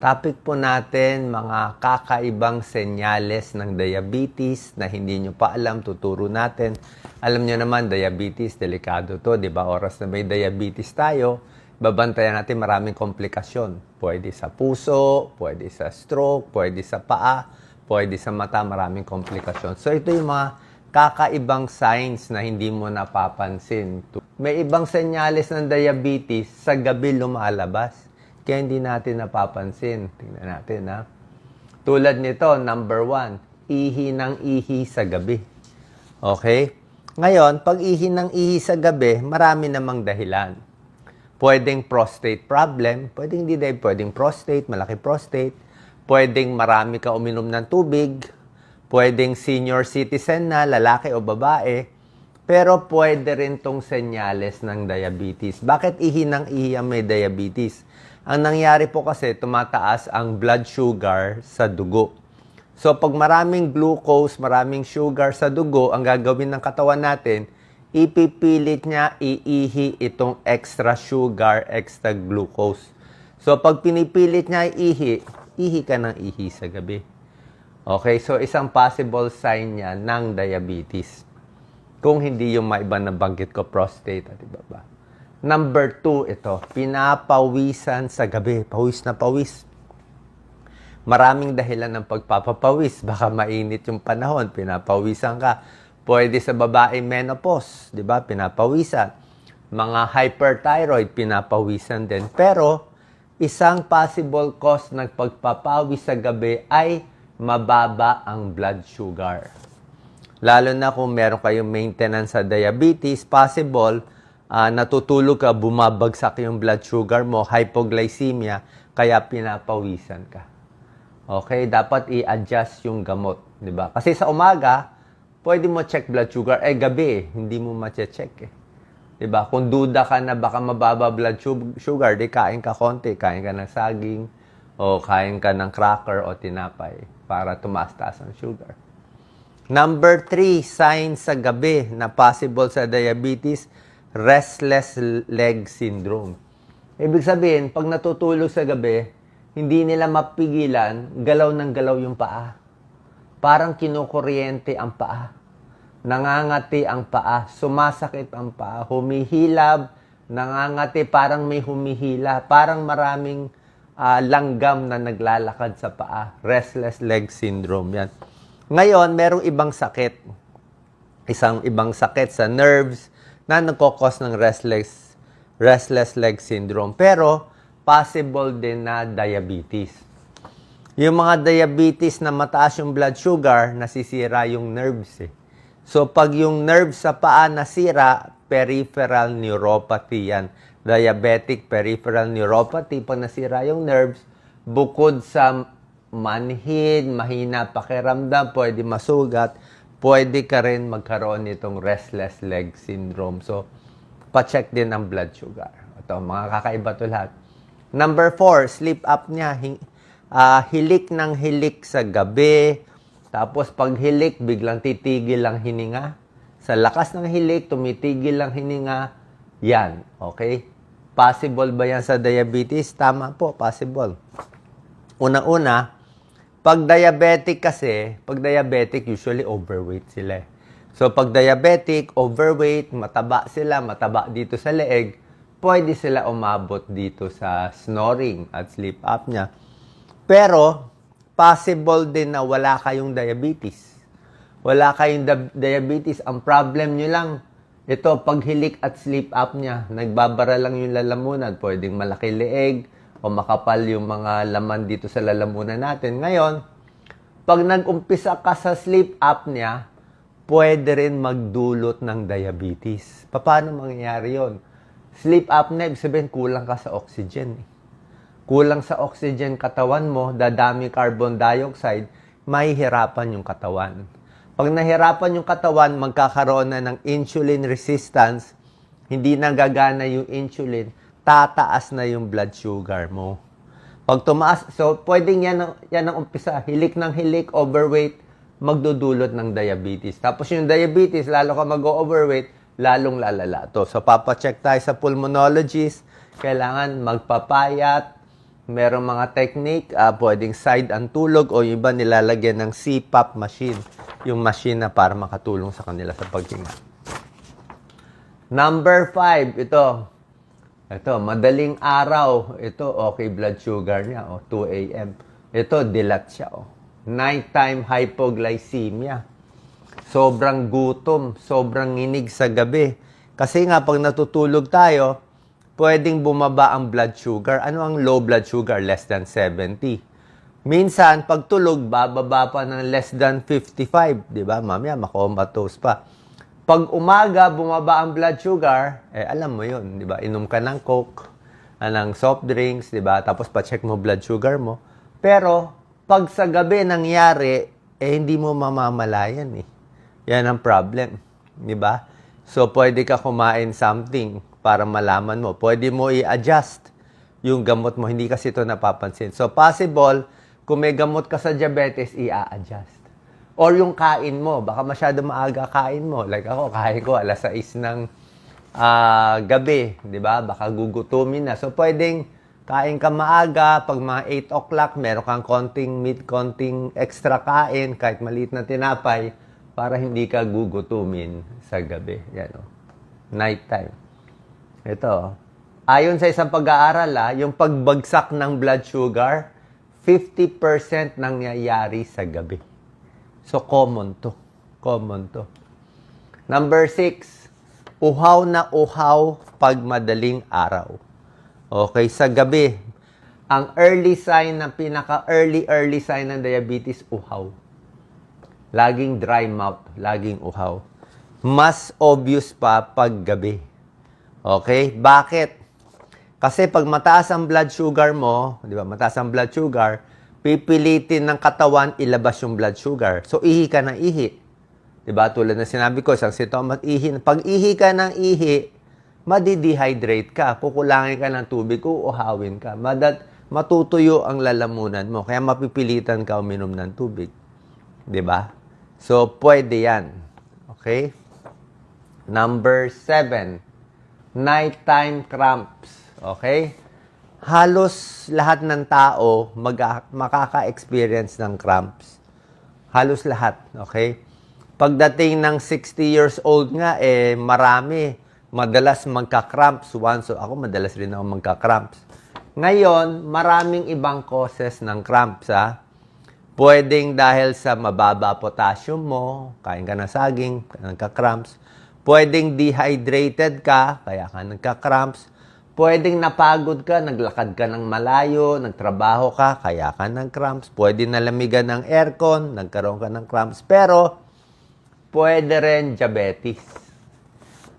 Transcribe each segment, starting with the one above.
Topic po natin, mga kakaibang senyales ng diabetes na hindi nyo pa alam, tuturo natin. Alam nyo naman, diabetes, delikado to, di ba? Oras na may diabetes tayo, babantayan natin maraming komplikasyon. Pwede sa puso, pwede sa stroke, pwede sa paa, pwede sa mata, maraming komplikasyon. So ito yung mga kakaibang signs na hindi mo napapansin. May ibang senyales ng diabetes sa gabi lumalabas. Kaya hindi natin napapansin. Tingnan natin, ha. Tulad nito, number 1, ihi ng ihi sa gabi. Okay? Ngayon, pag ihi ng ihi sa gabi, marami namang dahilan. Pwedeng prostate problem, pwedeng hindi dahil, pwedeng prostate, malaki prostate, pwedeng marami ka uminom ng tubig, pwedeng senior citizen na, lalaki o babae, pero pwede rin tong senyales ng diabetes. Bakit ihi ng ihi ang may diabetes? Ang nangyari po kasi, tumataas ang blood sugar sa dugo. So, pag maraming glucose, maraming sugar sa dugo, ang gagawin ng katawan natin, ipipilit niya iihi itong extra sugar, extra glucose. So, pag pinipilit niya ihi ka ng ihi sa gabi. Okay, so isang possible sign niya ng diabetes. Kung hindi yung maiba na banggit ko, prostate, at iba ba? Number 2, ito, pinapawisan sa gabi. Pawis na pawis. Maraming dahilan ng pagpapapawis. Baka mainit yung panahon, pinapawisan ka. Pwede sa babae menopause, di ba? Pinapawisan. Mga hyperthyroid, pinapawisan din. Pero, isang possible cause ng pagpapawis sa gabi ay mababa ang blood sugar. Lalo na kung meron kayong maintenance sa diabetes, possible, natutulog ka, bumabagsak yung blood sugar mo, hypoglycemia, kaya pinapawisan ka. Okay, dapat i-adjust yung gamot, di ba? Kasi sa umaga, pwede mo check blood sugar, gabi, hindi mo ma-check eh. Di ba? Kung duda ka na baka mababa blood sugar, di kain ka konti, kain ka ng saging, o kain ka ng cracker o tinapay para tumaas-taas ang sugar. Number 3, signs sa gabi na possible sa diabetes, restless leg syndrome. Ibig sabihin, pag natutulog sa gabi, hindi nila mapigilan, galaw ng galaw yung paa. Parang kinukuryente ang paa. Nangangati ang paa, sumasakit ang paa, humihilab, nangangati, parang may humihila, parang maraming langgam na naglalakad sa paa. Restless leg syndrome yan. Ngayon, merong ibang sakit. Isang ibang sakit sa nerves, na nagkakos ng restless leg syndrome. Pero, possible din na diabetes. Yung mga diabetes na mataas yung blood sugar, nasisira yung nerves eh. So, pag yung nerves sa paa nasira, peripheral neuropathy yan. Diabetic peripheral neuropathy, pag nasira yung nerves, bukod sa manhid, mahina pakiramdam, pwede masugat, pwede ka rin magkaroon nitong restless leg syndrome. So, pa-check din ang blood sugar. Ito, mga kakaiba to lahat. Number 4, sleep apnea. Hilik ng hilik sa gabi. Tapos, pag hilik, biglang titigil ang hininga. Sa lakas ng hilik, tumitigil ang hininga. Yan, okay? Possible ba yan sa diabetes? Tama po, possible. Una-una, pag diabetic kasi, usually overweight sila. So, pag diabetic, overweight, mataba sila, mataba dito sa leeg, pwede sila umabot dito sa snoring at sleep apnea. Pero, possible din na wala kayong diabetes. Wala kayong diabetes. Ang problem nyo lang, ito, paghilik at sleep apnea, nagbabara lang yung lalamunan. Pwedeng malaki leeg, o makapal yung mga laman dito sa lalamunan natin. Ngayon, pag nag-umpisa ka sa sleep apnea, pwede rin magdulot ng diabetes. Paano mangyayari yon? Sleep apnea, ibig sabihin, kulang ka sa oxygen. Kulang sa oxygen katawan mo, dadami carbon dioxide, mahihirapan yung katawan. Pag nahirapan yung katawan, magkakaroon na ng insulin resistance, hindi na gagana yung insulin, tataas na yung blood sugar mo. Pag tumaas, so pwedeng yan ang umpisa, hilik ng hilik, overweight, magdudulot ng diabetes. Tapos yung diabetes, lalo ka mag-overweight, lalong lalala to. So papacheck tayo sa pulmonologist, kailangan magpapayat, merong mga technique, pwedeng side ang tulog o yung iba nilalagyan ng CPAP machine. Yung machine na para makatulong sa kanila sa paghinga. Number 5, ito. Ito, madaling araw. Ito, okay blood sugar niya. 2 a.m. Ito, dilat siya. Nighttime hypoglycemia. Sobrang gutom, sobrang nginig sa gabi. Kasi nga, pag natutulog tayo, pwedeng bumaba ang blood sugar. Ano ang low blood sugar? Less than 70. Minsan, pag tulog, bababa pa ng less than 55. Diba? Mamaya, makomatose pa. Pag umaga, bumaba ang blood sugar, alam mo yun, di ba? Inom ka ng Coke, ng soft drinks, di ba? Tapos pa-check mo blood sugar mo. Pero, pag sa gabi nangyari, hindi mo mamamalayan eh. Yan ang problem, di ba? So, pwede ka kumain something para malaman mo. Pwede mo i-adjust yung gamot mo. Hindi kasi ito napapansin. So, possible, kung may gamot ka sa diabetes, i-adjust. Or yung kain mo, baka masyado maaga kain mo. Like ako, kain ko alas 6 ng gabi, di ba? Baka gugutumin na. So, pwedeng kain ka maaga, pag mga 8 o'clock, meron kang konting meat, konting extra kain, kahit maliit na tinapay, para hindi ka gugutumin sa gabi. Yan, night time. Ito, ayon sa isang pag-aaral, yung pagbagsak ng blood sugar, 50% nangyayari sa gabi. So, common to. Common to. Number 6, uhaw na uhaw pag madaling araw. Okay, sa gabi, ang early sign na pinaka-early sign ng diabetes, uhaw. Laging dry mouth, laging uhaw. Mas obvious pa pag gabi. Okay, bakit? Kasi pag mataas ang blood sugar mo, di ba, mataas ang blood sugar, pipilitin ng katawan ilabas yung blood sugar. So, ihi ka ng ihi. Diba? Tulad na sinabi ko, isang sintomas, ihi. Pag ihi ka ng ihi, madi-dehydrate ka. Kukulangin ka ng tubig, uuhawin ka. Matutuyo ang lalamunan mo. Kaya mapipilitan ka uminom ng tubig. Diba? So, pwede yan. Okay? Number 7, nighttime cramps. Okay? Halos lahat ng tao makaka-experience ng cramps. Halos lahat, okay? Pagdating ng 60 years old nga, marami. Madalas magka-cramps. So ako madalas rin ako magka-cramps. Ngayon, maraming ibang causes ng cramps, ha? Pwedeng dahil sa mababa potassium mo, kain ka ng saging, nagka-cramps. Pwedeng dehydrated ka, kaya ka nagka-cramps. Pwedeng napagod ka, naglakad ka ng malayo, nagtrabaho ka, kaya ka ng cramps. Pwede nalamigan ng aircon, nagkaroon ka ng cramps. Pero, pwede rin diabetes.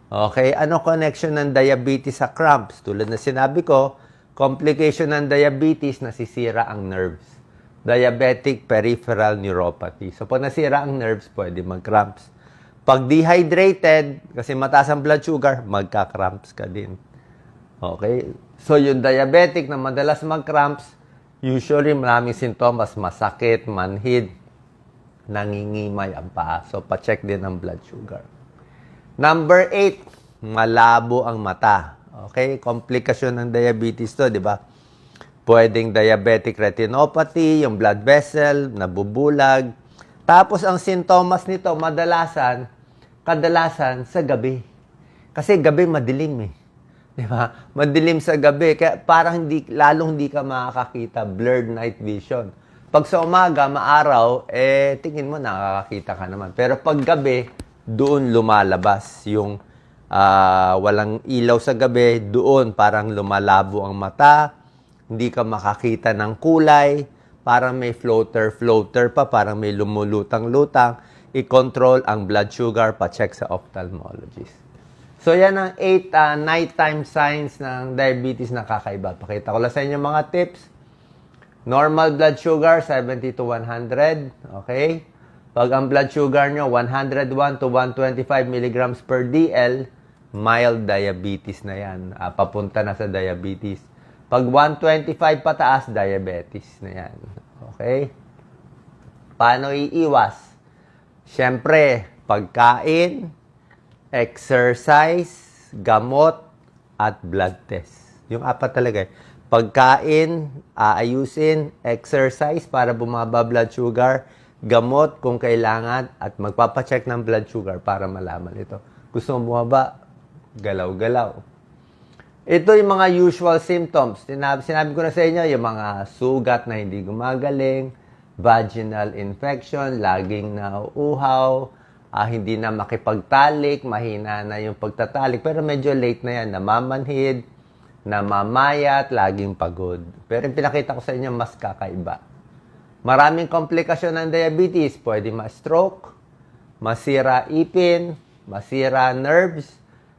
Okay, ano connection ng diabetes sa cramps? Tulad na sinabi ko, complication ng diabetes, nasisira ang nerves. Diabetic peripheral neuropathy. So, pag nasira ang nerves, pwede mag-cramps. Pag dehydrated, kasi mataas ang blood sugar, magka-cramps ka din. Okay? So, yung diabetic na madalas mag-cramps, usually maraming sintomas, masakit, manhid, nangingimay ang paa. So, pa-check din ang blood sugar. Number 8, malabo ang mata. Okay? Komplikasyon ng diabetes to, di ba? Pwedeng diabetic retinopathy, yung blood vessel, nabubulag. Tapos, ang sintomas nito, kadalasan sa gabi. Kasi gabi madilim eh. Diba? Madilim sa gabi, kaya parang lalong hindi ka makakakita, blurred night vision. Pag sa umaga, maaraw, tingin mo nakakakita ka naman. Pero pag gabi, doon lumalabas yung walang ilaw sa gabi, doon parang lumalabo ang mata, hindi ka makakita ng kulay, parang may floater pa, parang may lumulutang-lutang, i-control ang blood sugar, pa-check sa ophthalmologist. So, yan ang 8 nighttime signs ng diabetes na kakaiba. Pakita ko lang sa inyo mga tips. Normal blood sugar, 70 to 100. Okay? Pag ang blood sugar nyo, 101 to 125 milligrams per DL, mild diabetes na yan. Papunta na sa diabetes. Pag 125 pataas, diabetes na yan. Okay? Paano iiwas? Siyempre, pagkain, exercise, gamot, at blood test. Yung apat talaga. Pagkain, aayusin, exercise para bumaba blood sugar, gamot kung kailangan, at magpapacheck ng blood sugar para malaman ito. Gusto mo bumaba? Galaw-galaw. Ito yung mga usual symptoms. Sinabi ko na sa inyo, yung mga sugat na hindi gumagaling, vaginal infection, laging nauuhaw, hindi na makipagtalik, mahina na yung pagtatalik, pero medyo late na yan, namamanhid, namamayat, laging pagod. Pero yung pinakita ko sa inyo, mas kakaiba. Maraming komplikasyon ng diabetes. Pwede ma-stroke, masira ipin, masira nerves,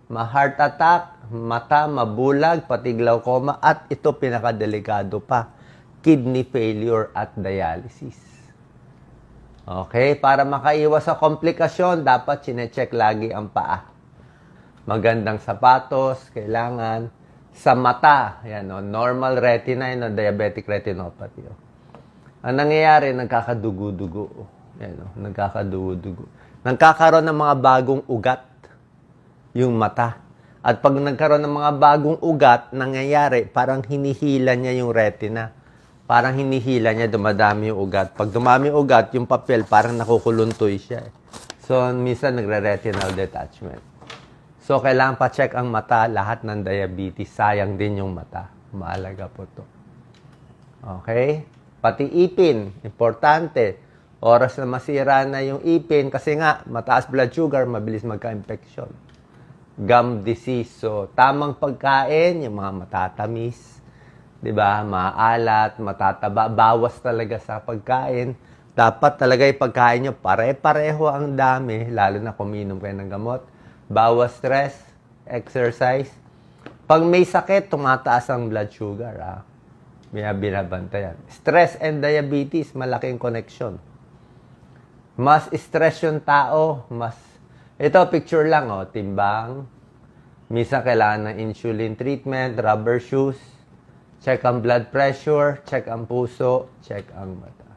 ma-heart attack, mata mabulag, pati glaucoma, at ito pinakadelikado pa, kidney failure at dialysis. Okay, para makaiwas sa komplikasyon, dapat sinecheck lagi ang paa. Magandang sapatos, kailangan. Sa mata, yan, normal retina, diabetic retinopathy. Ang nangyayari, nagkakadugo-dugo. Yan, nagkakadugo-dugo. Nagkakaroon ng mga bagong ugat yung mata. At pag nagkaroon ng mga bagong ugat, nangyayari, parang hinihila niya yung retina. Parang hinihila niya, dumadami yung ugat. Pag dumami yung ugat, yung papel, parang nakukuluntoy siya. So, minsan nagre-retinal detachment. So, kailangan pa-check ang mata, lahat ng diabetes. Sayang din yung mata. Mahalaga po to. Okay? Pati ipin, importante. Oras na masira na yung ipin, kasi nga, mataas blood sugar, mabilis magka-infection. Gum disease. So, tamang pagkain, yung mga matatamis, 'di ba? Maalat, matataba, bawas talaga sa pagkain. Dapat talaga yung pagkain nyo, pare-pareho ang dami, lalo na kung umiinom kayo ng gamot. Bawas stress, exercise. Pag may sakit, tumataas ang blood sugar. May binabantayan. Stress and diabetes, malaking connection. Mas stress yung tao, mas... Ito, picture lang, timbang. Minsan kailangan ng insulin treatment, rubber shoes. Check ang blood pressure, check ang puso, check ang mata.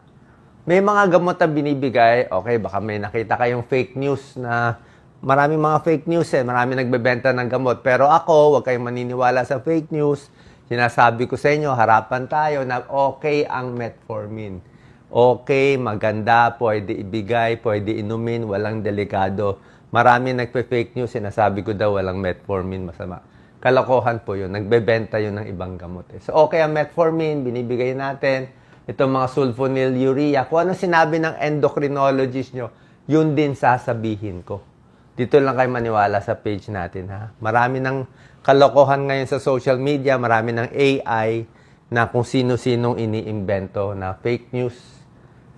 May mga gamot na binibigay, okay, baka may nakita kayong fake news na maraming mga fake news maraming nagbebenta ng gamot. Pero ako, huwag kayong maniniwala sa fake news. Sinasabi ko sa inyo, harapan tayo na okay ang metformin. Okay, maganda, pwede ibigay, pwede inumin, walang delikado. Maraming nagpe-fake news, sinasabi ko daw walang metformin, masama. Kalokohan po yun. Nagbebenta yun ng ibang gamot. So, okay ang metformin, binibigay natin. Itong mga sulfonylurea. Kung ano sinabi ng endocrinologist nyo, yun din sasabihin ko. Dito lang kayo maniwala sa page natin, ha? Marami ng kalokohan ngayon sa social media. Marami ng AI na kung sino-sinong iniimbento na fake news.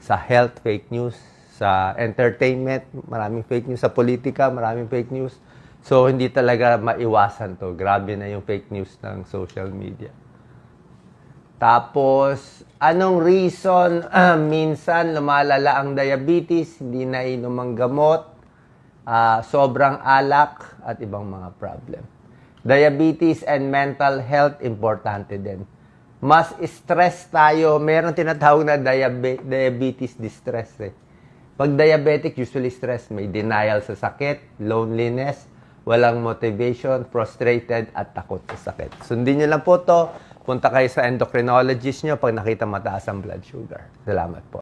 Sa health, fake news. Sa entertainment, maraming fake news. Sa politika, maraming fake news. So, hindi talaga maiwasan to. Grabe na yung fake news ng social media. Tapos, anong reason minsan lumalala ang diabetes, hindi na inom ang gamot, sobrang alak, at ibang mga problem. Diabetes and mental health, importante din. Mas stress tayo. Meron tinatawag na diabetes distress. Pag diabetic, usually stress. May denial sa sakit, loneliness, walang motivation, frustrated, at takot sa sakit. Sundin nyo lang po to. Punta kayo sa endocrinologist nyo pag nakita mataas ang blood sugar. Salamat po.